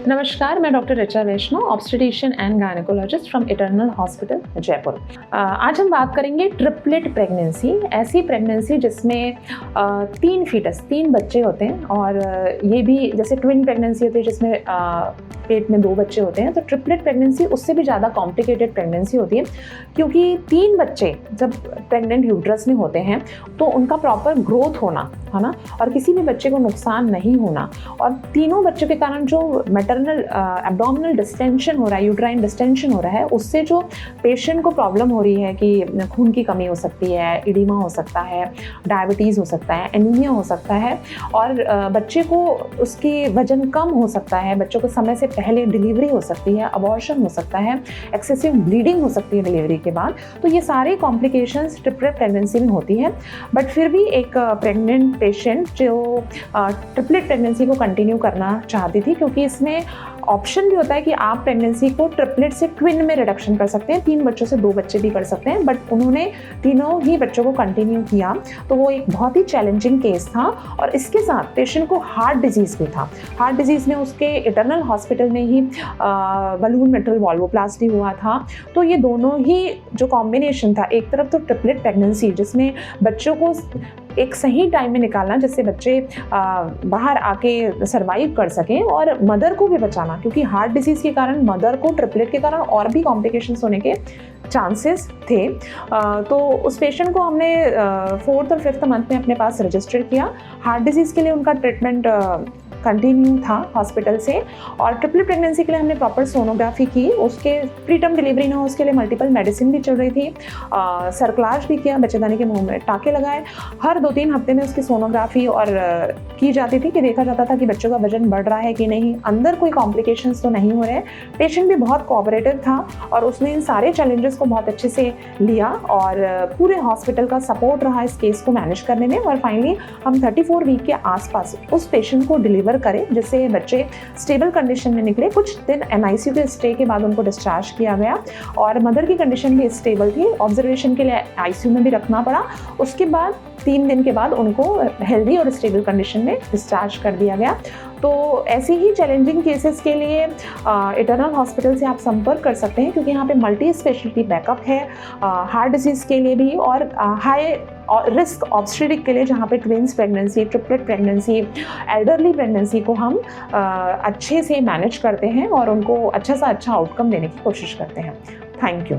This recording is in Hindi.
नमस्कार, मैं doctor Richa Vaishnav, obstetrician and gynaecologist from eternal hospital Jaipur. आज हम बात करेंगे ट्रिपलेट प्रेगनेंसी, ऐसी प्रेगनेंसी जिसमें 3 बच्चे होते हैं। और ये भी जैसे ट्विन प्रेगनेंसी होती है जिसमें पेट में 2 बच्चे होते हैं, तो ट्रिपलेट प्रेगनेंसी उससे भी ज़्यादा कॉम्प्लिकेटेड प्रेगनेंसी होती है, क्योंकि 3 बच्चे जब प्रेग्नेंट यूट्रस में होते हैं तो उनका प्रॉपर ग्रोथ होना है ना, और किसी भी बच्चे को नुकसान नहीं होना, और तीनों बच्चों के कारण जो मैटरनल एब्डोमिनल डिस्टेंशन हो रहा है, यूट्राइन डिस्टेंशन हो रहा है, उससे जो पेशेंट को प्रॉब्लम हो रही है कि खून की कमी हो सकती है, इडिमा हो सकता है, डायबिटीज़ हो सकता है, एनीमिया हो सकता है, और बच्चे को उसकी वजन कम हो सकता है, बच्चों को समय से पहले डिलीवरी हो सकती है, अबॉर्शन हो सकता है, एक्सेसिव ब्लीडिंग हो सकती है डिलीवरी के बाद। तो ये सारे कॉम्प्लिकेशंस ट्रिपलेट प्रेगनेंसी में होती है। बट फिर भी एक प्रेग्नेंट पेशेंट जो ट्रिपलेट प्रेगनेंसी को कंटिन्यू करना चाहती थी, क्योंकि इसमें ऑप्शन भी होता है कि आप प्रेगनेंसी को ट्रिपलेट से ट्विन में रिडक्शन कर सकते हैं, 3 बच्चों से 2 बच्चे भी कर सकते हैं, बट उन्होंने तीनों ही बच्चों को कंटिन्यू किया। तो वो एक बहुत ही चैलेंजिंग केस था, और इसके साथ पेशेंट को हार्ट डिजीज़ भी था। हार्ट डिजीज़ में उसके इटर्नल हॉस्पिटल में ही बलून मिट्रल वॉल्वोप्लास्टी हुआ था। तो ये दोनों ही जो कॉम्बिनेशन था, एक तरफ तो ट्रिपलेट प्रेगनेंसी जिसमें बच्चों को एक सही टाइम में निकालना जिससे बच्चे बाहर आके सरवाइव कर सकें, और मदर को भी बचाना, क्योंकि हार्ट डिसीज़ के कारण मदर को ट्रिपलेट के कारण और भी कॉम्प्लिकेशंस होने के चांसेस थे। तो उस पेशेंट को हमने 4th और 5th मंथ में अपने पास रजिस्टर किया। हार्ट डिसीज़ के लिए उनका ट्रीटमेंट कंटिन्यू था हॉस्पिटल से, और ट्रिपलेट प्रेगनेंसी के लिए हमने प्रॉपर सोनोग्राफी की। उसके प्रीटर्म डिलीवरी ना हो उसके लिए मल्टीपल मेडिसिन भी चल रही थी, सर्कुलाज भी किया, बच्चेदानी के मुंह में टाँके लगाए। हर 2-3 हफ्ते में उसकी सोनोग्राफी और की जाती थी कि देखा जाता था कि बच्चों का वजन बढ़ रहा है कि नहीं, अंदर कोई कॉम्प्लिकेशंस तो नहीं हो रहे। पेशेंट भी बहुत कोऑपरेटिव था और उसने इन सारे चैलेंजेस को बहुत अच्छे से लिया, और पूरे हॉस्पिटल का सपोर्ट रहा इस केस को मैनेज करने में। और फाइनली हम 34 वीक के आसपास उस पेशेंट को डिलीवर करें, जिससे बच्चे स्टेबल कंडीशन में निकले। कुछ दिन एनआईसीयू के स्टे के बाद उनको डिस्चार्ज किया गया, और मदर की कंडीशन भी स्टेबल थी। ऑब्जर्वेशन के लिए आईसीयू में भी रखना पड़ा। उसके बाद 3 दिन के बाद उनको हेल्दी और स्टेबल कंडीशन में डिस्चार्ज कर दिया गया। तो ऐसी ही चैलेंजिंग केसेस के लिए इटर्नल हॉस्पिटल से आप संपर्क कर सकते हैं, क्योंकि यहाँ पे मल्टी स्पेशलिटी बैकअप है, हार्ट डिजीज़ के लिए भी, और हाई रिस्क ऑब्स्टेट्रिक के लिए, जहाँ पे twins pregnancy, triplet pregnancy, elderly pregnancy को हम अच्छे से मैनेज करते हैं और उनको अच्छा सा अच्छा आउटकम देने की कोशिश करते हैं। Thank you.